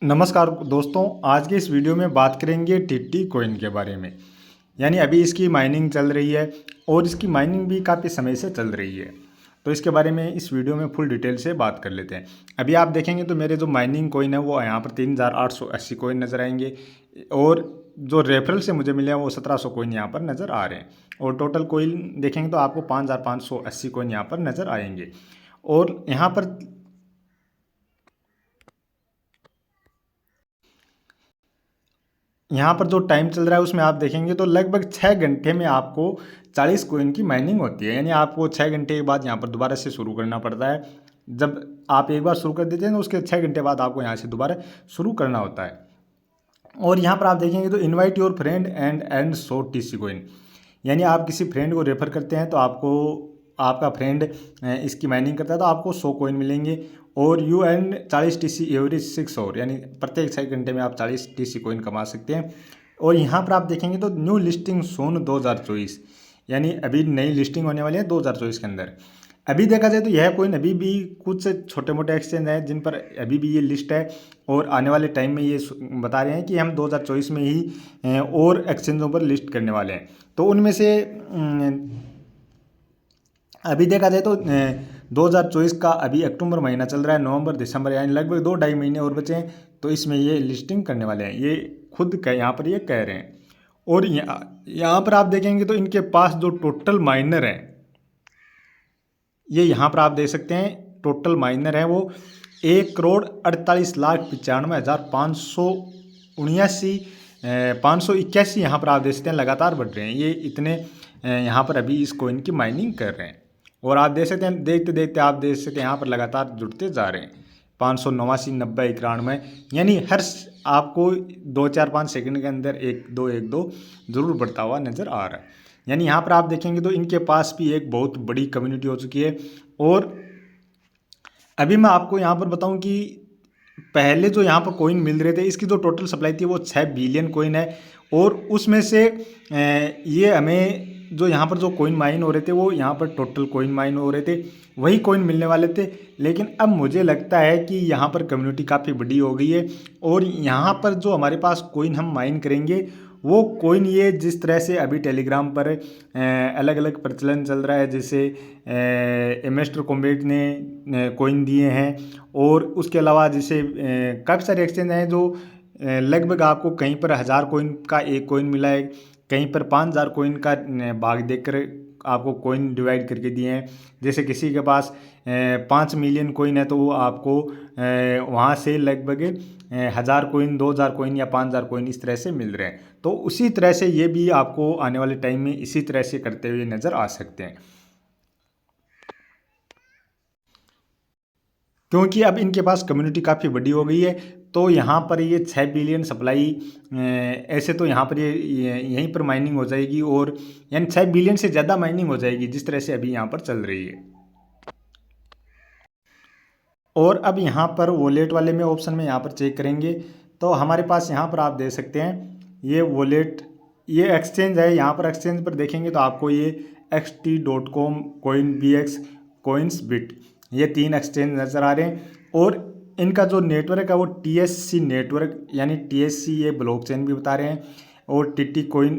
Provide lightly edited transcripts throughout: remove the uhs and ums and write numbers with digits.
नमस्कार दोस्तों, आज के इस वीडियो में बात करेंगे टिट्टी कॉइन के बारे में। यानी अभी इसकी माइनिंग चल रही है और इसकी माइनिंग भी काफ़ी समय से चल रही है। तो इसके बारे में इस वीडियो में फुल डिटेल से बात कर लेते हैं। अभी आप देखेंगे तो मेरे जो माइनिंग कॉइन है वो यहाँ पर 3880 कॉइन नज़र आएंगे और जो रेफरल से मुझे मिले हैं वो 1700 कॉइन यहाँ पर नज़र आ रहे हैं। और टोटल कॉइन देखेंगे तो आपको 5580 कॉइन यहाँ पर नज़र आएंगे। और यहाँ पर जो टाइम चल रहा है उसमें आप देखेंगे तो लगभग 6 घंटे में आपको 40 कॉइन की माइनिंग होती है। यानी आपको 6 घंटे के बाद यहाँ पर दोबारा से शुरू करना पड़ता है। जब आप एक बार शुरू कर देते हैं तो उसके 6 घंटे बाद आपको यहाँ से दोबारा शुरू करना होता है। और यहाँ पर आप देखेंगे तो invite your friend and so TC coin. यानी आप किसी फ्रेंड को रेफर करते हैं तो आपको आपका फ्रेंड इसकी माइनिंग करता है तो आपको 100 कॉइन मिलेंगे। और you and 40 TC average 6 hour, यानी प्रत्येक 6 घंटे में आप 40 टीसी कॉइन कमा सकते हैं। और यहाँ पर आप देखेंगे तो न्यू लिस्टिंग सोन 2024, यानी अभी नई लिस्टिंग होने वाली है 2024 के अंदर। अभी देखा जाए तो यह कॉइन अभी भी कुछ छोटे मोटे एक्सचेंज हैं जिन पर अभी भी ये लिस्ट है और आने वाले टाइम में ये बता रहे हैं कि हम 2024 में ही और एक्सचेंजों पर लिस्ट करने वाले हैं। तो उनमें से अभी देखा जाए तो 2024 का अभी अक्टूबर महीना चल रहा है, नवंबर दिसंबर यानी लगभग 2-2.5 महीने और बचे हैं। तो इसमें ये लिस्टिंग करने वाले हैं, ये खुद यहाँ पर ये कह रहे हैं। और यहाँ पर आप देखेंगे तो इनके पास जो टोटल माइनर हैं, ये यहाँ पर आप देख सकते हैं टोटल माइनर है वो 1,48,95,579 581 यहाँ पर आप देख सकते हैं लगातार बढ़ रहे हैं। ये इतने यहाँ पर अभी इस कॉइन की माइनिंग कर रहे हैं। और आप देख सकते हैं देखते देखते आप देख सकते हैं यहाँ पर लगातार जुड़ते जा रहे हैं 589, 90, 91, यानी आपको 2-4-5 सेकंड के अंदर एक दो जरूर बढ़ता हुआ नज़र आ रहा है। यानी यहाँ पर आप देखेंगे तो इनके पास भी एक बहुत बड़ी कम्युनिटी हो चुकी है। और अभी मैं आपको यहाँ पर बताऊँ कि पहले जो यहाँ पर कॉइन मिल रहे थे इसकी जो टोटल सप्लाई थी वो 6 बिलियन कॉइन है। और उसमें से ये हमें जो यहाँ पर जो कॉइन माइन हो रहे थे वो यहाँ पर टोटल कॉइन माइन हो रहे थे, वही कॉइन मिलने वाले थे। लेकिन अब मुझे लगता है कि यहाँ पर कम्युनिटी काफ़ी बड़ी हो गई है और यहाँ पर जो हमारे पास कॉइन हम माइन करेंगे वो कॉइन ये जिस तरह से अभी टेलीग्राम पर अलग अलग प्रचलन चल रहा है, जैसे एमेस्टर कॉम्बैट ने कॉइन दिए हैं। और उसके अलावा जैसे काफ़ी सारे एक्सचेंज हैं जो लगभग आपको कहीं पर 1000 कॉइन का एक कॉइन मिला है, कहीं पर 5000 कॉइन का भाग देकर आपको कॉइन डिवाइड करके दिए हैं। जैसे किसी के पास 5 मिलियन कॉइन है तो वो आपको वहाँ से लगभग 1000 कॉइन, 2000 कॉइन या 5000 कॉइन इस तरह से मिल रहे हैं। तो उसी तरह से ये भी आपको आने वाले टाइम में इसी तरह से करते हुए नज़र आ सकते हैं, क्योंकि अब इनके पास कम्युनिटी काफ़ी बड़ी हो गई है। तो यहाँ पर ये 6 बिलियन सप्लाई ऐसे तो यहाँ पर ये यहीं पर माइनिंग हो जाएगी और यानी 6 बिलियन से ज़्यादा माइनिंग हो जाएगी जिस तरह से अभी यहाँ पर चल रही है। और अब यहाँ पर वॉलेट वाले में ऑप्शन में यहाँ पर चेक करेंगे तो हमारे पास यहाँ पर आप देख सकते हैं ये वॉलेट, ये एक्सचेंज है। यहाँ पर एक्सचेंज पर देखेंगे तो आपको ये xt.com, CoinBX, CoinsBit, ये 3 एक्सचेंज नज़र आ रहे हैं। और इनका जो नेटवर्क है वो TSC नेटवर्क, यानी TSC ये ब्लॉकचेन भी बता रहे हैं और टिट्टी कॉइन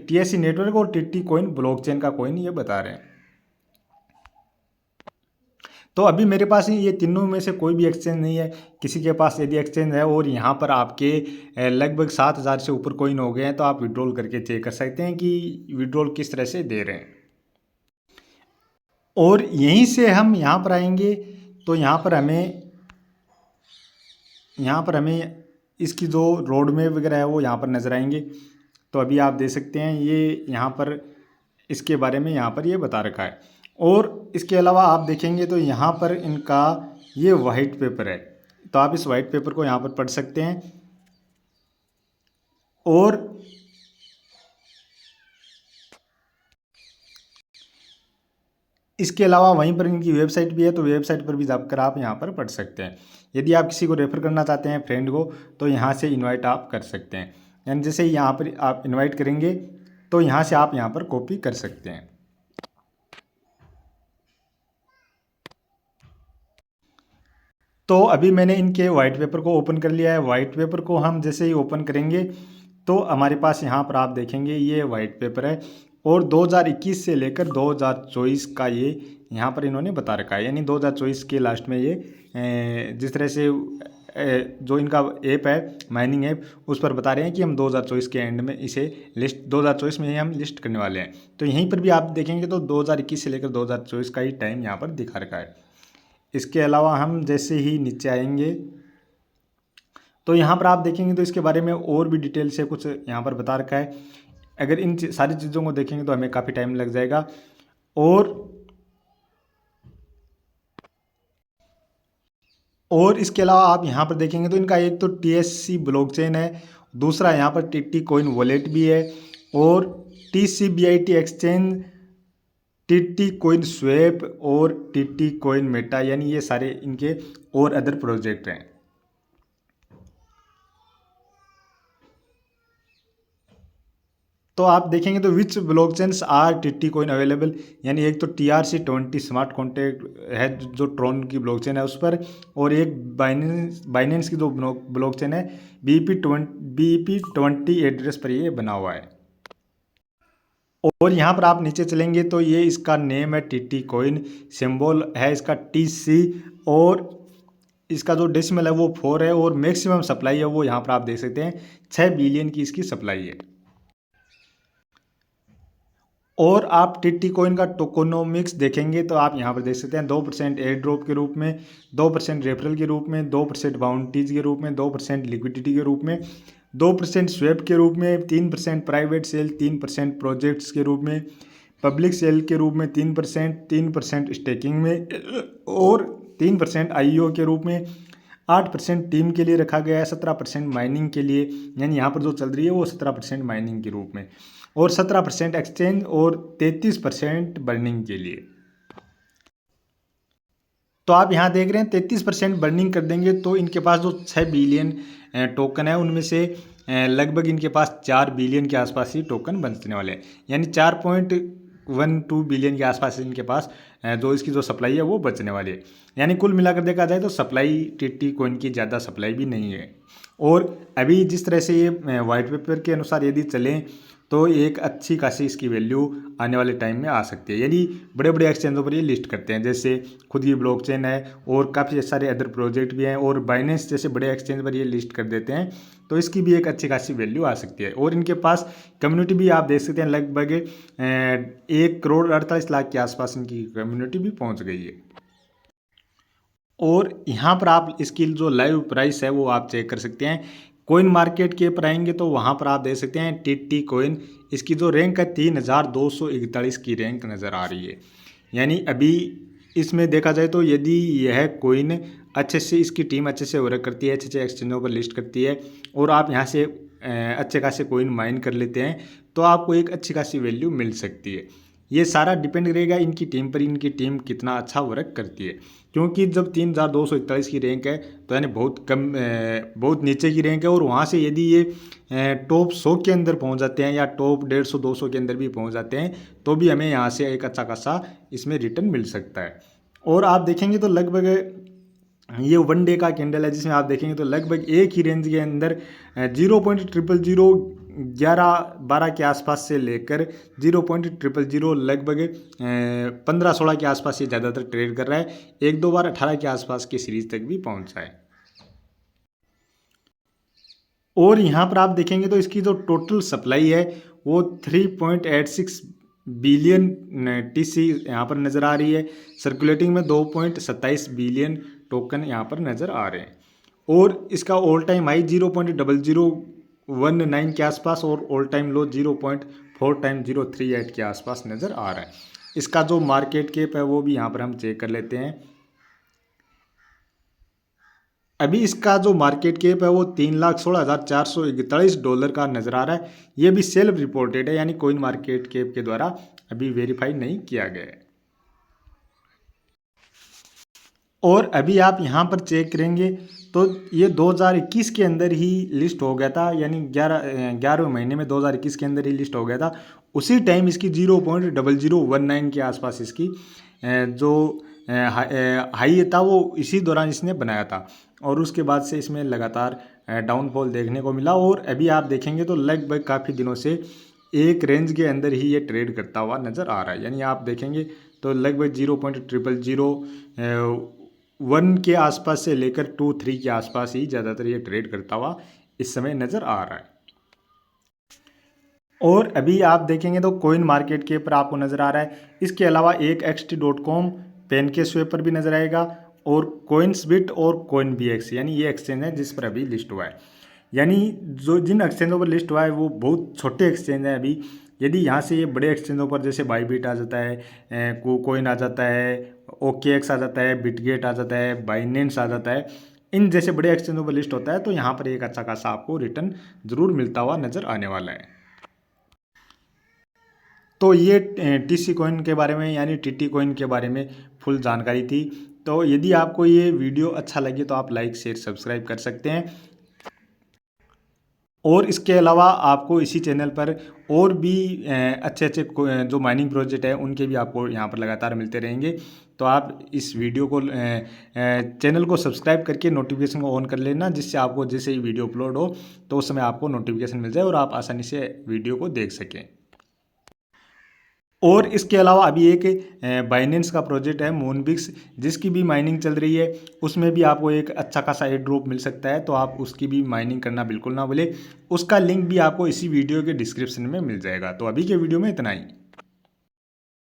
TSC नेटवर्क और टिट्टी कॉइन ब्लॉकचेन का कॉइन ये बता रहे हैं। तो अभी मेरे पास ही ये तीनों में से कोई भी एक्सचेंज नहीं है। किसी के पास यदि एक्सचेंज है और यहाँ पर आपके लगभग 7000 से ऊपर कॉइन हो गए हैं तो आप विड्रॉल करके चेक कर सकते हैं कि विड्रॉल किस तरह से दे रहे हैं। और यहीं से हम यहाँ पर आएंगे तो यहाँ पर हमें इसकी जो रोड मैप वगैरह है वो यहाँ पर नज़र आएंगे। तो अभी आप देख सकते हैं ये यहाँ पर इसके बारे में यहाँ पर ये बता रखा है। और इसके अलावा आप देखेंगे तो यहाँ पर इनका ये वाइट पेपर है, तो आप इस वाइट पेपर को यहाँ पर पढ़ सकते हैं। और इसके अलावा वहीं पर इनकी वेबसाइट भी है, तो वेबसाइट पर भी जाकर आप यहाँ पर पढ़ सकते हैं। यदि आप किसी को रेफ़र करना चाहते हैं फ्रेंड को तो यहाँ से इनवाइट आप कर सकते हैं। यानी जैसे यहाँ पर आप इनवाइट करेंगे तो यहाँ से आप यहाँ पर कॉपी कर सकते हैं। तो अभी मैंने इनके वाइट पेपर को ओपन कर लिया है। वाइट पेपर को हम जैसे ही ओपन करेंगे तो हमारे पास यहाँ पर आप देखेंगे ये वाइट पेपर है और 2021 से लेकर 2024 का ये यहाँ पर इन्होंने बता रखा है। यानी 2024 के लास्ट में ये जिस तरह से जो इनका ऐप है माइनिंग ऐप उस पर बता रहे हैं कि हम 2024 के एंड में इसे लिस्ट 2024 में ही हम लिस्ट करने वाले हैं। तो यहीं पर भी आप देखेंगे तो 2021 से लेकर 2024 का ही टाइम यहाँ पर दिखा रखा है। इसके अलावा हम जैसे ही नीचे आएंगे तो यहाँ पर आप देखेंगे तो इसके बारे में और भी डिटेल से कुछ यहाँ पर बता रखा है। अगर इन सारी चीज़ों को देखेंगे तो हमें काफ़ी टाइम लग जाएगा। और इसके अलावा आप यहाँ पर देखेंगे तो इनका एक तो TSC ब्लॉकचेन है, दूसरा यहाँ पर TT कोइन वॉलेट भी है और TCBIT exchange, TT coin swap और TT कोइन मेटा, यानी ये सारे इनके और अदर प्रोजेक्ट हैं। तो आप देखेंगे तो which blockchains are TT coin available, यानी एक तो TRC20 स्मार्ट कॉन्ट्रैक्ट है जो ट्रॉन की ब्लॉकचेन है उस पर, और एक बाइनेंस की जो ब्लॉकचेन है BEP20 एड्रेस पर ये बना हुआ है। और यहाँ पर आप नीचे चलेंगे तो ये इसका नेम है TT कोइन, सिंबल है इसका TC और इसका जो डेसिमल है वो 4 है और मैक्सिमम सप्लाई है वो यहाँ पर आप देख सकते हैं 6 बिलियन की इसकी सप्लाई है। और आप TT कोइन का टोकोनोमिक्स देखेंगे तो आप यहाँ पर देख सकते हैं 2% एयर ड्रॉप के रूप में, 2% रेफरल के रूप में, 2% बाउंटीज के रूप में, 2% लिक्विडिटी के रूप में, 2% स्वैप के रूप में, 3% प्राइवेट सेल, 3% प्रोजेक्ट्स के रूप में, पब्लिक सेल के रूप में 3%, 3% स्टेकिंग में और 3% IEO के रूप में, 8% टीम के लिए रखा गया है, 17% माइनिंग के लिए, यानी यहाँ पर जो चल रही है वो 17% माइनिंग के रूप में, और 17% एक्सचेंज और 33% बर्निंग के लिए। तो आप यहाँ देख रहे हैं 33% बर्निंग कर देंगे तो इनके पास जो 6 बिलियन टोकन है उनमें से लगभग इनके पास 4 बिलियन के आसपास ही टोकन बचने वाले हैं, यानी 4.12 बिलियन के आसपास इनके पास जो इसकी जो सप्लाई है वो बचने वाली है। यानी कुल मिलाकर देखा जाए तो सप्लाई TT कोइन की ज़्यादा सप्लाई भी नहीं है। और अभी जिस तरह से ये वाइट पेपर के अनुसार यदि चलें तो एक अच्छी खासी इसकी वैल्यू आने वाले टाइम में आ सकती है। यदि बड़े बड़े एक्सचेंजों पर ये लिस्ट करते हैं, जैसे खुद की ब्लॉकचेन है और काफ़ी सारे अदर प्रोजेक्ट भी हैं और बाइनेंस जैसे बड़े एक्सचेंज पर ये लिस्ट कर देते हैं, तो इसकी भी एक अच्छी खासी वैल्यू आ सकती है। और इनके पास कम्युनिटी भी आप देख सकते हैं लगभग 1,48,00,000 के आसपास इनकी कम्युनिटी भी पहुँच गई है। और यहाँ पर आप इसकी जो लाइव प्राइस है वो आप चेक कर सकते हैं। कोइन मार्केट के पर आएंगे तो वहाँ पर आप देख सकते हैं TT कोइन, इसकी जो रैंक है 3,241 की रैंक नज़र आ रही है। यानी अभी इसमें देखा जाए तो यदि यह कोइन अच्छे से इसकी टीम अच्छे से वर्क करती है, अच्छे अच्छे एक्सचेंजों पर लिस्ट करती है और आप यहाँ से अच्छे खासे कोइन माइन कर लेते हैं तो आपको एक अच्छी खासी वैल्यू मिल सकती है। ये सारा डिपेंड करेगा इनकी टीम पर, इनकी टीम कितना अच्छा वर्क करती है। क्योंकि जब 3,241 की रैंक है तो यानी बहुत कम बहुत नीचे की रैंक है, और वहाँ से यदि ये टॉप 100 के अंदर पहुँच जाते हैं या टॉप 150-200 के अंदर भी पहुँच जाते हैं तो भी हमें यहाँ से एक अच्छा खासा इसमें रिटर्न मिल सकता है। और आप देखेंगे तो लगभग ये 1 डे का कैंडल है जिसमें आप देखेंगे तो लगभग एक ही रेंज के अंदर 0.00011-12 के आसपास से लेकर 0.000 लगभग 15-16 के आसपास ये ज़्यादातर ट्रेड कर रहा है। एक दो बार 18 के आसपास की सीरीज तक भी पहुंचा है। और यहाँ पर आप देखेंगे तो इसकी जो टोटल सप्लाई है वो 3.86 बिलियन TC यहाँ पर नज़र आ रही है। सर्कुलेटिंग में 2.27 बिलियन टोकन यहाँ पर नज़र आ रहे हैं। और इसका ऑल टाइम हाई 0.0019 के आसपास और ऑल टाइम लो 0.4038 के आसपास नज़र आ रहा है। इसका जो मार्केट कैप है वो भी यहाँ पर हम चेक कर लेते हैं। अभी इसका जो मार्केट कैप है वो $3,16,441 का नज़र आ रहा है। ये भी सेल्फ रिपोर्टेड है, यानी कोइन मार्केट कैप के द्वारा अभी वेरीफाई नहीं किया गया है। और अभी आप यहाँ पर चेक करेंगे तो ये 2021 के अंदर ही लिस्ट हो गया था, यानी 11वें महीने में 2021 के अंदर ही लिस्ट हो गया था। उसी टाइम इसकी 0.0019 के आसपास इसकी जो हाई था वो इसी दौरान इसने बनाया था, और उसके बाद से इसमें लगातार डाउनफॉल देखने को मिला। और अभी आप देखेंगे तो लगभग काफ़ी दिनों से एक रेंज के अंदर ही ये ट्रेड करता हुआ नज़र आ रहा है। यानी आप देखेंगे तो लगभग 0.00001 के आसपास से लेकर 2-3 के आसपास ही ज़्यादातर ये ट्रेड करता हुआ इस समय नज़र आ रहा है। और अभी आप देखेंगे तो कोइन मार्केट के ऊपर आपको नज़र आ रहा है। इसके अलावा एक xt.com, पेनकेस्वे पर भी नज़र आएगा, और कोइंसबिट और कोइनबीएक्स, यानी ये एक्सचेंज है जिस पर अभी लिस्ट हुआ है। यानी जो जिन एक्सचेंजों पर लिस्ट हुआ है वो बहुत छोटे एक्सचेंज हैं अभी। यदि यहाँ से ये बड़े एक्सचेंजों पर जैसे बाईबिट आ जाता है, कोइन आ जाता है, OKX आ जाता है, बिटगेट आ जाता है, बाइनेंस आ जाता है, इन जैसे बड़े एक्सचेंजों पर लिस्ट होता है तो यहाँ पर एक अच्छा खासा आपको रिटर्न ज़रूर मिलता हुआ नज़र आने वाला है। तो ये TC कॉइन के बारे में यानी TT कॉइन के बारे में फुल जानकारी थी। तो यदि आपको ये वीडियो अच्छा लगे तो आप लाइक शेयर सब्सक्राइब कर सकते हैं। और इसके अलावा आपको इसी चैनल पर और भी अच्छे अच्छे जो माइनिंग प्रोजेक्ट है उनके भी आपको यहाँ पर लगातार मिलते रहेंगे। तो आप इस वीडियो को चैनल को सब्सक्राइब करके नोटिफिकेशन को ऑन कर लेना, जिससे आपको जैसे ही वीडियो अपलोड हो तो उस समय आपको नोटिफिकेशन मिल जाए और आप आसानी से वीडियो को देख सकें। और इसके अलावा अभी एक बाइनेंस का प्रोजेक्ट है मूनबिक्स, जिसकी भी माइनिंग चल रही है। उसमें भी आपको एक अच्छा खासा एयर ड्रॉप मिल सकता है, तो आप उसकी भी माइनिंग करना बिल्कुल ना भूलें। उसका लिंक भी आपको इसी वीडियो के डिस्क्रिप्शन में मिल जाएगा। तो अभी के वीडियो में इतना ही।